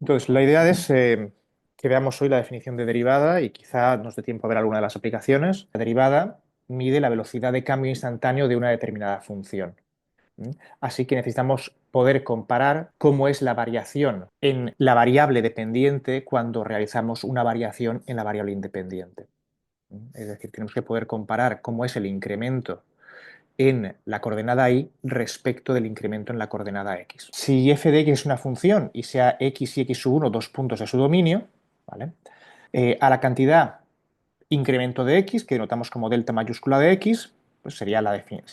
Entonces, la idea es que veamos hoy la definición de derivada y quizá nos dé tiempo a ver alguna de las aplicaciones. La derivada mide la velocidad de cambio instantáneo de una determinada función. ¿Mm? Así que necesitamos poder comparar cómo es la variación en la variable dependiente cuando realizamos una variación en la variable independiente. ¿Mm? Es decir, tenemos que poder comparar cómo es el incremento en la coordenada y respecto del incremento en la coordenada x. Si f de x es una función y sea x y x sub 1 dos puntos de su dominio, ¿vale? A la cantidad incremento de x, que denotamos como delta mayúscula de x, pues se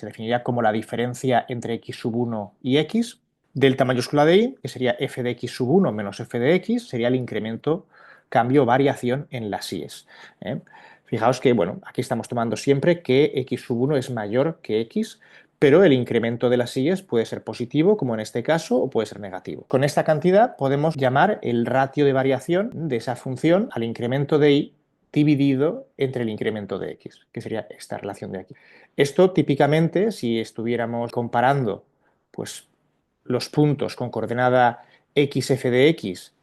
definiría como la diferencia entre x sub 1 y x. Delta mayúscula de y, que sería f de x sub 1 menos f de x, sería el incremento, cambio, variación en las y's. ¿Eh? Fijaos que, bueno, aquí estamos tomando siempre que x sub 1 es mayor que x, pero el incremento de las y's puede ser positivo, como en este caso, o puede ser negativo. Con esta cantidad podemos llamar el ratio de variación de esa función al incremento de y dividido entre el incremento de x, que sería esta relación de aquí. Esto típicamente, si estuviéramos comparando pues, los puntos con coordenada x f de x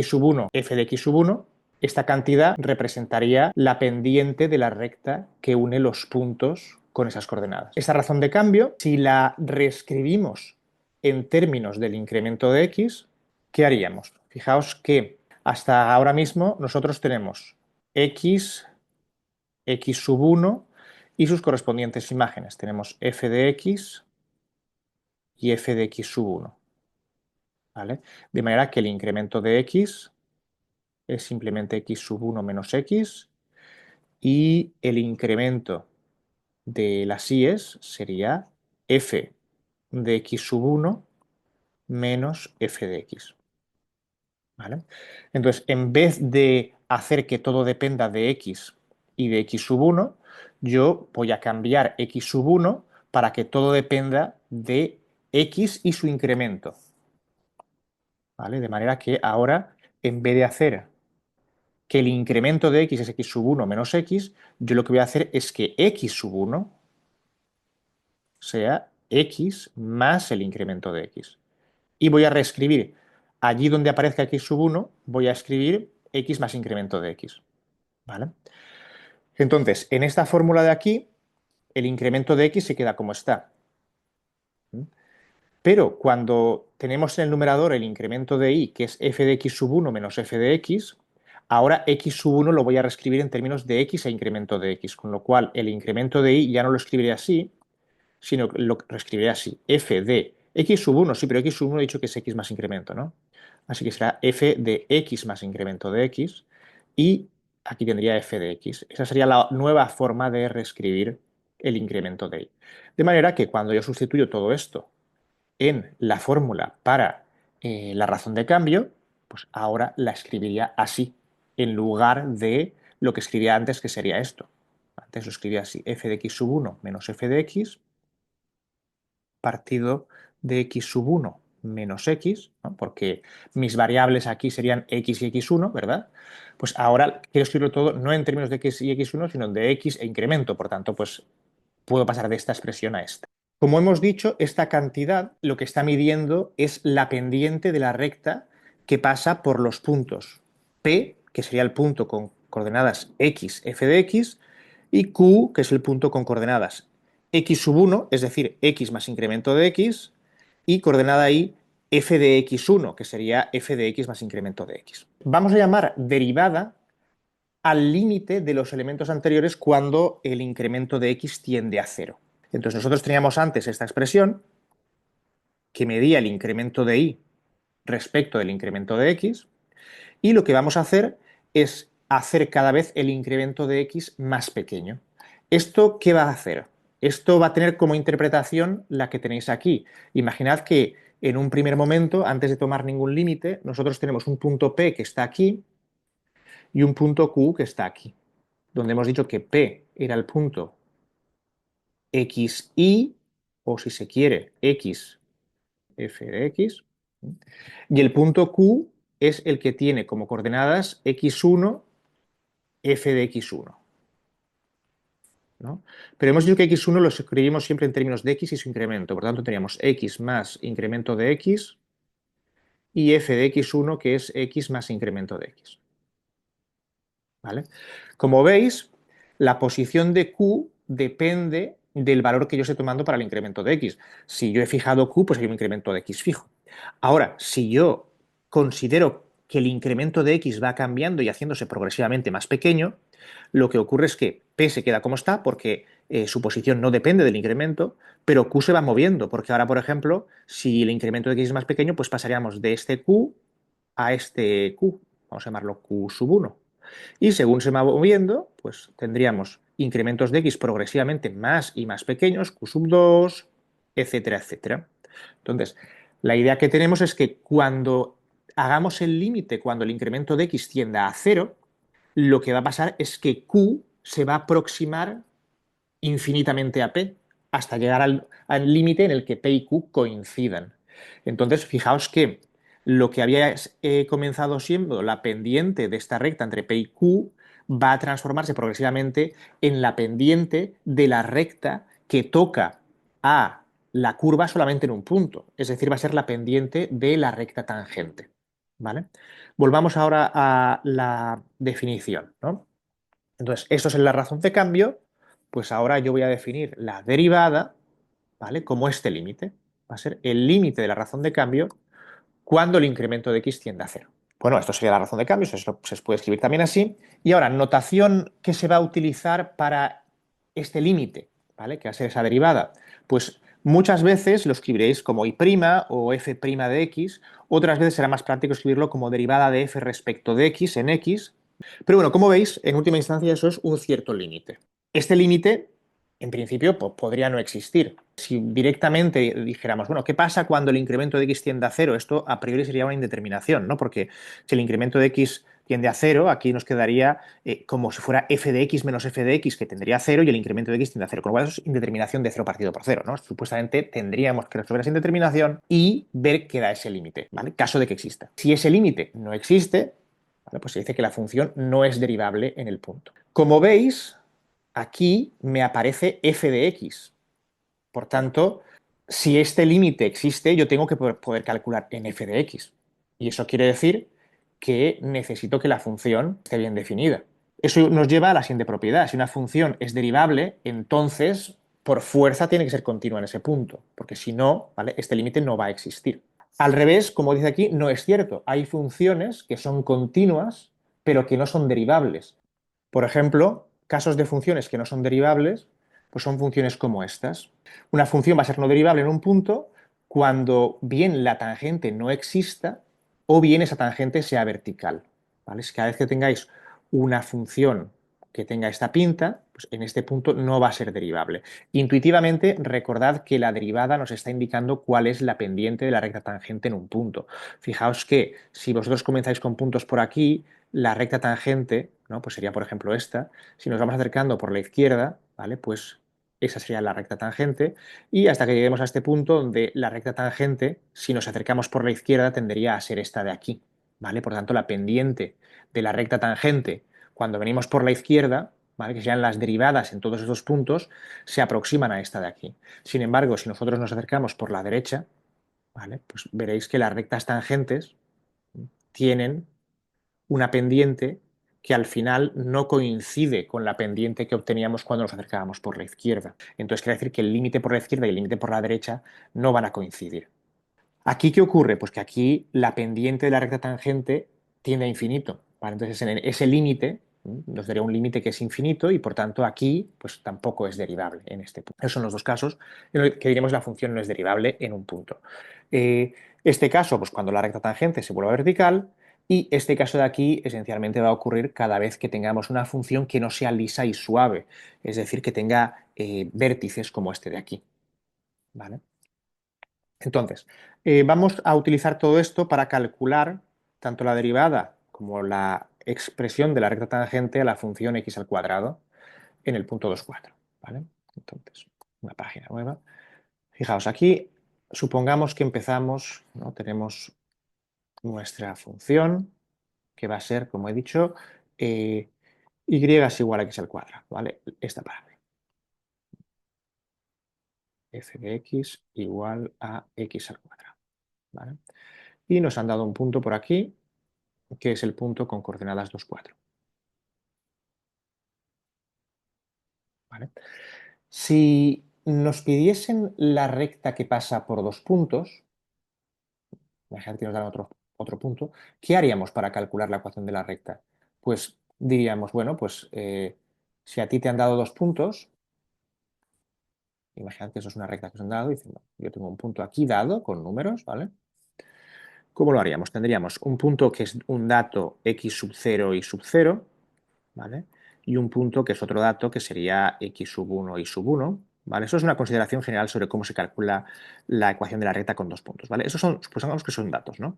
sub 1, f de x sub 1, esta cantidad representaría la pendiente de la recta que une los puntos con esas coordenadas. Esta razón de cambio, si la reescribimos en términos del incremento de x, ¿qué haríamos? Fijaos que hasta ahora mismo nosotros tenemos x, x sub 1 y sus correspondientes imágenes. Tenemos f de x y f de x sub 1. ¿Vale? De manera que el incremento de x es simplemente x sub 1 menos x y el incremento de las y's sería f de x sub 1 menos f de x. ¿Vale? Entonces, en vez de hacer que todo dependa de x y de x sub 1, yo voy a cambiar x sub 1 para que todo dependa de x y su incremento. ¿Vale? De manera que ahora, en vez de hacer que el incremento de x es x sub 1 menos x, yo lo que voy a hacer es que x sub 1 sea x más el incremento de x. Y voy a reescribir, allí donde aparezca x sub 1, voy a escribir x más incremento de x. ¿Vale? Entonces, en esta fórmula de aquí, el incremento de x se queda como está. Pero cuando tenemos en el numerador el incremento de y, que es f de x sub 1 menos f de x, ahora x sub 1 lo voy a reescribir en términos de x e incremento de x, con lo cual el incremento de y ya no lo escribiré así, sino que lo reescribiré así, f de x sub 1, sí, pero x sub 1 he dicho que es x más incremento, ¿no? Así que será f de x más incremento de x y aquí tendría f de x. Esa sería la nueva forma de reescribir el incremento de y. De manera que cuando yo sustituyo todo esto en la fórmula para la razón de cambio, pues ahora la escribiría así, en lugar de lo que escribía antes, que sería esto. Antes lo escribía así, f de x sub 1 menos f de x partido de x sub 1 menos x, ¿no? Porque mis variables aquí serían x y x1, ¿verdad? Pues ahora quiero escribirlo todo no en términos de x y x1, sino de x e incremento. Por tanto, pues puedo pasar de esta expresión a esta. Como hemos dicho, esta cantidad lo que está midiendo es la pendiente de la recta que pasa por los puntos P, que sería el punto con coordenadas x, f de x, y Q, que es el punto con coordenadas x sub 1, es decir, x más incremento de x, y coordenada y f de x1, que sería f de x más incremento de x. Vamos a llamar derivada al límite de los elementos anteriores cuando el incremento de x tiende a cero. Entonces nosotros teníamos antes esta expresión que medía el incremento de y respecto del incremento de x y lo que vamos a hacer es hacer cada vez el incremento de x más pequeño. ¿Esto qué va a hacer? Esto va a tener como interpretación la que tenéis aquí. Imaginad que en un primer momento, antes de tomar ningún límite, nosotros tenemos un punto P que está aquí y un punto Q que está aquí, donde hemos dicho que P era el punto xy, o si se quiere, x f de x, y el punto Q es el que tiene como coordenadas x1, f de x1. ¿No? Pero hemos dicho que x1 lo escribimos siempre en términos de x y su incremento. Por tanto, teníamos x más incremento de x y f de x1, que es x más incremento de x. ¿Vale? Como veis, la posición de q depende del valor que yo esté tomando para el incremento de x. Si yo he fijado q, pues hay un incremento de x fijo. Ahora, si yo considero que el incremento de x va cambiando y haciéndose progresivamente más pequeño, lo que ocurre es que p se queda como está porque su posición no depende del incremento, pero q se va moviendo, porque ahora, por ejemplo, si el incremento de x es más pequeño, pues pasaríamos de este q a este q, vamos a llamarlo q sub 1. Y según se va moviendo, pues tendríamos incrementos de x progresivamente más y más pequeños, q sub 2, etcétera, etcétera. Entonces, la idea que tenemos es que cuando hagamos el límite, cuando el incremento de x tienda a cero, lo que va a pasar es que q se va a aproximar infinitamente a P hasta llegar al límite en el que P y Q coincidan. Entonces, fijaos que lo que había comenzado siendo la pendiente de esta recta entre P y Q va a transformarse progresivamente en la pendiente de la recta que toca a la curva solamente en un punto. Es decir, va a ser la pendiente de la recta tangente. ¿Vale? Volvamos ahora a la definición, ¿no? Entonces, esto es la razón de cambio, pues ahora yo voy a definir la derivada, ¿vale? Como este límite. Va a ser el límite de la razón de cambio cuando el incremento de x tiende a cero. Bueno, esto sería la razón de cambio, se puede escribir también así. Y ahora, notación que se va a utilizar para este límite, ¿vale? Que va a ser esa derivada. Pues muchas veces lo escribiréis como y' o f' de x, otras veces será más práctico escribirlo como derivada de f respecto de x en x, pero bueno, como veis, en última instancia eso es un cierto límite. Este límite, en principio, podría no existir. Si directamente dijéramos, bueno, ¿qué pasa cuando el incremento de x tiende a cero? Esto a priori sería una indeterminación, ¿no? Porque si el incremento de x tiende a cero, aquí nos quedaría como si fuera f de x menos f de x, que tendría a cero, y el incremento de x tiende a cero. Con lo cual, eso es indeterminación de cero partido por cero, ¿no? Supuestamente tendríamos que resolver esa indeterminación y ver qué da ese límite, ¿vale? Caso de que exista. Si ese límite no existe, ¿vale? Pues se dice que la función no es derivable en el punto. Como veis, aquí me aparece f de x. Por tanto, si este límite existe, yo tengo que poder calcular en f de x. Y eso quiere decir que necesito que la función esté bien definida. Eso nos lleva a la siguiente propiedad. Si una función es derivable, entonces por fuerza tiene que ser continua en ese punto, porque si no, ¿vale? Este límite no va a existir. Al revés, como dice aquí, no es cierto. Hay funciones que son continuas, pero que no son derivables. Por ejemplo, casos de funciones que no son derivables, pues son funciones como estas. Una función va a ser no derivable en un punto cuando bien la tangente no exista o bien esa tangente sea vertical. ¿Vale? Cada vez que tengáis una función que tenga esta pinta, pues en este punto no va a ser derivable. Intuitivamente, recordad que la derivada nos está indicando cuál es la pendiente de la recta tangente en un punto. Fijaos que si vosotros comenzáis con puntos por aquí, la recta tangente, ¿no? Pues sería, por ejemplo, esta. Si nos vamos acercando por la izquierda, ¿vale? Pues esa sería la recta tangente. Y hasta que lleguemos a este punto donde la recta tangente, si nos acercamos por la izquierda, tendería a ser esta de aquí, ¿vale? Por tanto, la pendiente de la recta tangente cuando venimos por la izquierda, ¿vale? Que sean las derivadas en todos estos puntos, se aproximan a esta de aquí. Sin embargo, si nosotros nos acercamos por la derecha, ¿vale? Pues veréis que las rectas tangentes tienen una pendiente que al final no coincide con la pendiente que obteníamos cuando nos acercábamos por la izquierda. Entonces quiere decir que el límite por la izquierda y el límite por la derecha no van a coincidir. ¿Aquí qué ocurre? Pues que aquí la pendiente de la recta tangente tiende a infinito. ¿Vale? Entonces en ese límite nos daría un límite que es infinito y por tanto aquí pues tampoco es derivable en este punto. Esos son los dos casos en los que diremos la función no es derivable en un punto. Este caso, pues cuando la recta tangente se vuelva vertical, y este caso de aquí esencialmente va a ocurrir cada vez que tengamos una función que no sea lisa y suave, es decir, que tenga vértices como este de aquí. ¿Vale? Entonces, vamos a utilizar todo esto para calcular tanto la derivada como la expresión de la recta tangente a la función x al cuadrado en el punto 2, 4. ¿Vale? Entonces, una página nueva. Fijaos, aquí supongamos que empezamos, ¿no? Tenemos nuestra función que va a ser, como he dicho, y es igual a x al cuadrado. ¿Vale? Esta parábola. F de x igual a x al cuadrado. ¿Vale? y nos han dado un punto por aquí, que es el punto con coordenadas 2, 4. ¿Vale? Si nos pidiesen la recta que pasa por dos puntos, imagínate que nos dan otro punto, ¿qué haríamos para calcular la ecuación de la recta? Pues diríamos, bueno, pues si a ti te han dado dos puntos, imagínate que eso es una recta que os han dado, y dicen, bueno, yo tengo un punto aquí dado con números, ¿vale? ¿Cómo lo haríamos? Tendríamos un punto que es un dato x sub 0 y sub 0, ¿vale? Y un punto que es otro dato que sería x sub 1 y sub 1, ¿vale? Eso es una consideración general sobre cómo se calcula la ecuación de la recta con dos puntos, ¿vale? Esos son, supongamos que son datos, ¿no?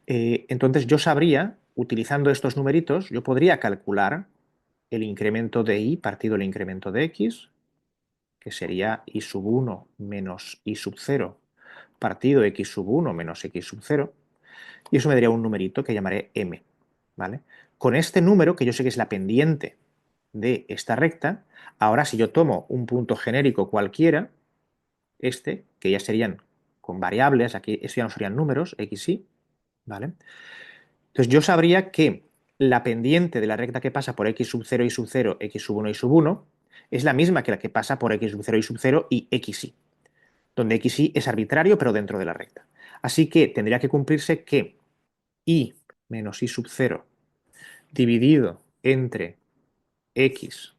Entonces yo sabría, utilizando estos numeritos, yo podría calcular el incremento de y partido el incremento de x, que sería y sub 1 menos y sub 0 partido x sub 1 menos x sub 0, y eso me daría un numerito que llamaré m, ¿vale? Con este número, que yo sé que es la pendiente de esta recta, ahora si yo tomo un punto genérico cualquiera, este, que ya serían con variables, aquí eso ya no serían números, x, y, ¿vale? Entonces yo sabría que la pendiente de la recta que pasa por x sub 0 y sub 0, x sub 1 y sub 1, es la misma que la que pasa por x sub 0 y sub 0 y x, y, donde x, y es arbitrario pero dentro de la recta. Así que tendría que cumplirse que y menos y sub 0 dividido entre x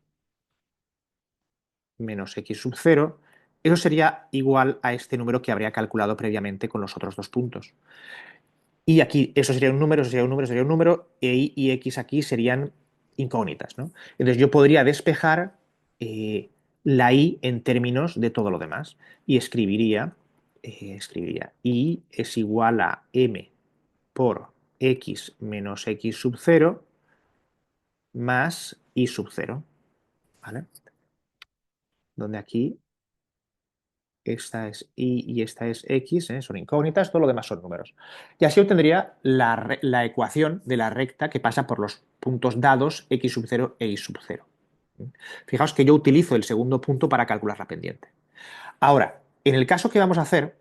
menos x sub 0, eso sería igual a este número que habría calculado previamente con los otros dos puntos. Y aquí eso sería un número, eso sería un número, sería un número, e y y x aquí serían incógnitas, ¿no? Entonces yo podría despejar la y en términos de todo lo demás y escribiría y es igual a m por x menos x sub 0 más y sub 0, ¿vale? Donde aquí esta es y esta es x, son incógnitas, todo lo demás son números. Y así obtendría la ecuación de la recta que pasa por los puntos dados x sub 0 e y sub 0. Fijaos que yo utilizo el segundo punto para calcular la pendiente. Ahora, en el caso que vamos a hacer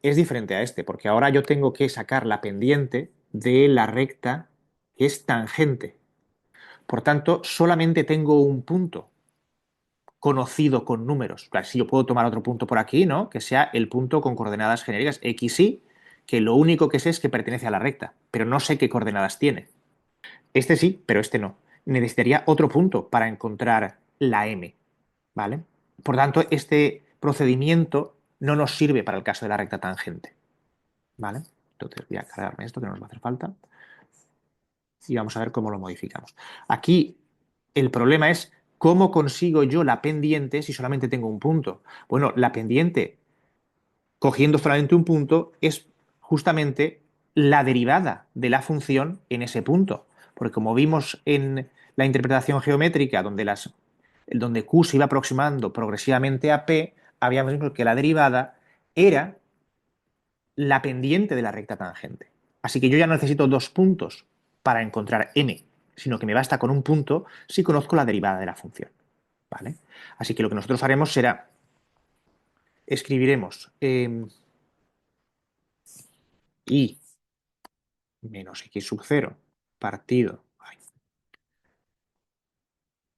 es diferente a este, porque ahora yo tengo que sacar la pendiente de la recta que es tangente. Por tanto, solamente tengo un punto conocido con números. Claro, si yo puedo tomar otro punto por aquí, ¿no? Que sea el punto con coordenadas genéricas x, y, que lo único que sé es que pertenece a la recta, pero no sé qué coordenadas tiene. Este sí, pero este no. Necesitaría otro punto para encontrar la m, ¿vale? Por tanto, este procedimiento no nos sirve para el caso de la recta tangente, ¿vale? Entonces voy a cargarme esto que no nos va a hacer falta y vamos a ver cómo lo modificamos. Aquí el problema es cómo consigo yo la pendiente si solamente tengo un punto. Bueno, la pendiente, cogiendo solamente un punto, es justamente la derivada de la función en ese punto. Porque como vimos en la interpretación geométrica, donde Q se iba aproximando progresivamente a P, habíamos visto que la derivada era la pendiente de la recta tangente. Así que yo ya no necesito dos puntos para encontrar m, sino que me basta con un punto si conozco la derivada de la función. ¿Vale? Así que lo que nosotros haremos será, escribiremos y menos x sub 0 partido,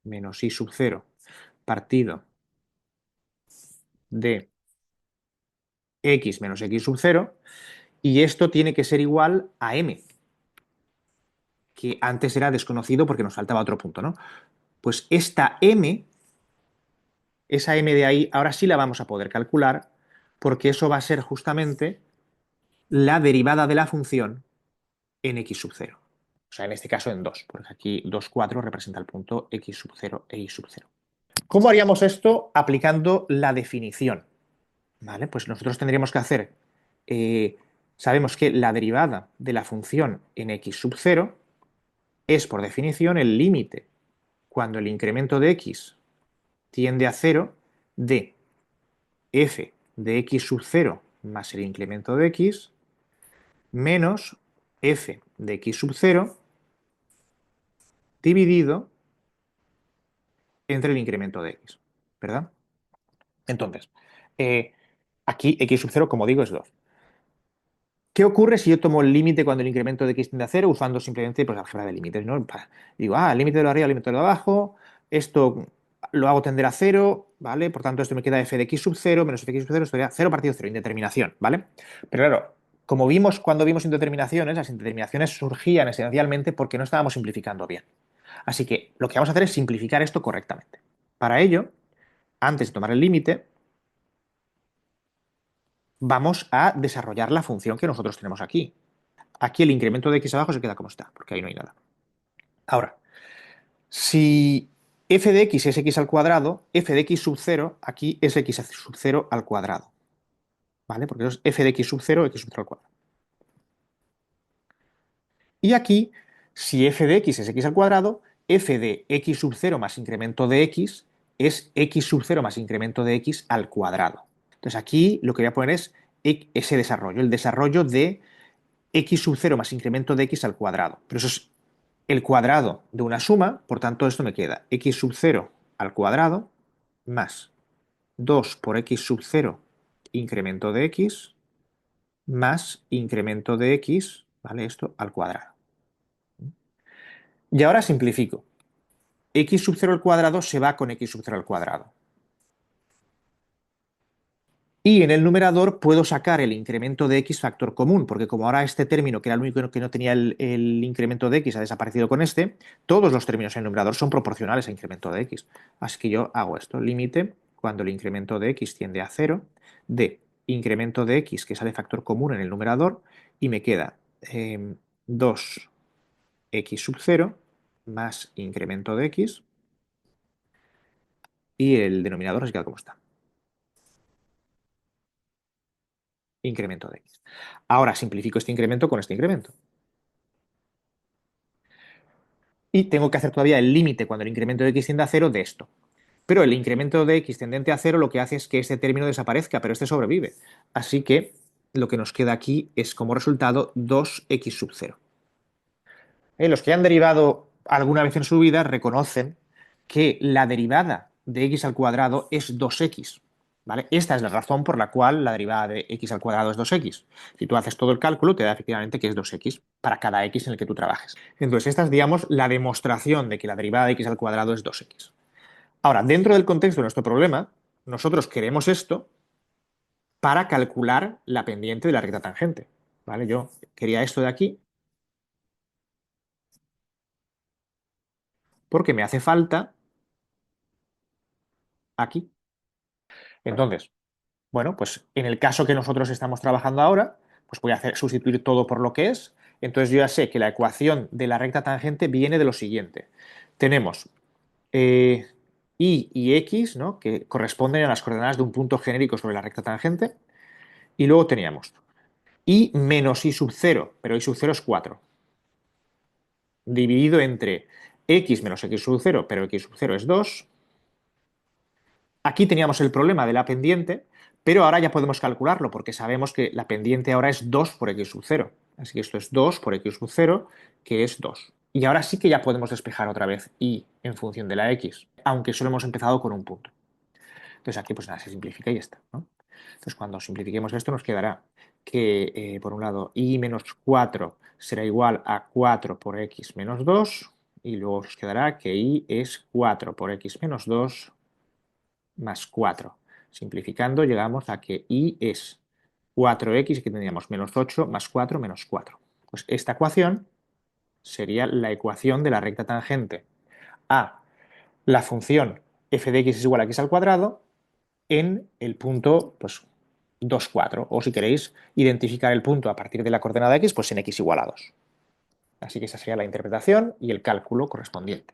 menos y sub 0 partido de x menos x sub 0, y esto tiene que ser igual a m, que antes era desconocido porque nos faltaba otro punto, ¿no? Pues esta m, esa m de ahí, ahora sí la vamos a poder calcular, porque eso va a ser justamente la derivada de la función en x sub 0. O sea, en este caso en 2, porque aquí 2, 4 representa el punto x sub 0 e y sub 0. ¿Cómo haríamos esto aplicando la definición? ¿Vale? Pues nosotros tendríamos que hacer, sabemos que la derivada de la función en x sub 0 es por definición el límite cuando el incremento de x tiende a 0 de f de x sub 0 más el incremento de x menos f de x sub 0 dividido entre el incremento de x, ¿verdad? Entonces, aquí x sub 0, como digo, es 2. ¿Qué ocurre si yo tomo el límite cuando el incremento de x tiende a cero usando simplemente pues, álgebra de límites, ¿no? Digo, el límite de lo arriba, el límite de lo abajo, esto lo hago tender a cero, ¿vale? Por tanto, esto me queda f de x sub 0 menos f de x sub 0, esto sería 0 partido 0, indeterminación, ¿vale? Pero claro, como vimos cuando vimos indeterminaciones, las indeterminaciones surgían esencialmente porque no estábamos simplificando bien. Así que lo que vamos a hacer es simplificar esto correctamente. Para ello, antes de tomar el límite, vamos a desarrollar la función que nosotros tenemos aquí. Aquí el incremento de x abajo se queda como está, porque ahí no hay nada. Ahora, si f de x es x al cuadrado, f de x sub 0 aquí es x sub 0 al cuadrado. ¿Vale? Porque eso es f de x sub 0, x sub 0 al cuadrado. Y aquí, si f de x es x al cuadrado, f de x sub 0 más incremento de x es x sub 0 más incremento de x al cuadrado. Entonces aquí lo que voy a poner es ese desarrollo, el desarrollo de x sub 0 más incremento de x al cuadrado. Pero eso es el cuadrado de una suma, por tanto esto me queda x sub 0 al cuadrado más 2 por x sub 0 incremento de x más incremento de x, ¿vale? Esto al cuadrado. Y ahora simplifico. X sub 0 al cuadrado se va con x sub 0 al cuadrado. Y en el numerador puedo sacar el incremento de x factor común, porque como ahora este término, que era el único que no tenía el incremento de x, ha desaparecido con este, todos los términos en el numerador son proporcionales al incremento de x. Así que yo hago esto, límite, cuando el incremento de x tiende a 0, de incremento de x que sale factor común en el numerador, y me queda 2x sub 0 más incremento de x, y el denominador se queda como está. Incremento de x. Ahora simplifico este incremento con este incremento. Y tengo que hacer todavía el límite cuando el incremento de x tiende a 0 de esto. Pero el incremento de x tendente a 0 lo que hace es que este término desaparezca, pero este sobrevive. Así que lo que nos queda aquí es como resultado 2x sub 0. Los que han derivado alguna vez en su vida reconocen que la derivada de x al cuadrado es 2x. ¿Vale? Esta es la razón por la cual la derivada de x al cuadrado es 2x. Si tú haces todo el cálculo, te da efectivamente que es 2x para cada x en el que tú trabajes. Entonces, esta es, digamos, la demostración de que la derivada de x al cuadrado es 2x. Ahora, dentro del contexto de nuestro problema, nosotros queremos esto para calcular la pendiente de la recta tangente. ¿Vale? Yo quería esto de aquí porque me hace falta aquí. Entonces, bueno, pues en el caso que nosotros estamos trabajando ahora, pues voy a sustituir todo por lo que es. Entonces yo ya sé que la ecuación de la recta tangente viene de lo siguiente. Tenemos y x, ¿no? Que corresponden a las coordenadas de un punto genérico sobre la recta tangente. Y luego teníamos y menos y sub 0, pero y sub 0 es 4, dividido entre x menos x sub 0, pero x sub 0 es 2. Aquí teníamos el problema de la pendiente, pero ahora ya podemos calcularlo porque sabemos que la pendiente ahora es 2 por x sub 0. Así que esto es 2 por x sub 0, que es 2. Y ahora sí que ya podemos despejar otra vez y en función de la x, aunque solo hemos empezado con un punto. Entonces aquí pues nada, se simplifica y ya está, ¿no? Entonces cuando simplifiquemos esto nos quedará que, por un lado, y menos 4 será igual a 4 por x menos 2, y luego nos quedará que y es 4 por x menos 2 más 4. Simplificando llegamos a que y es 4x, que tendríamos menos 8 más 4 menos 4. Pues esta ecuación sería la ecuación de la recta tangente a la función f de x es igual a x al cuadrado en el punto pues, 2, 4. O si queréis identificar el punto a partir de la coordenada x, pues en x igual a 2. Así que esa sería la interpretación y el cálculo correspondiente.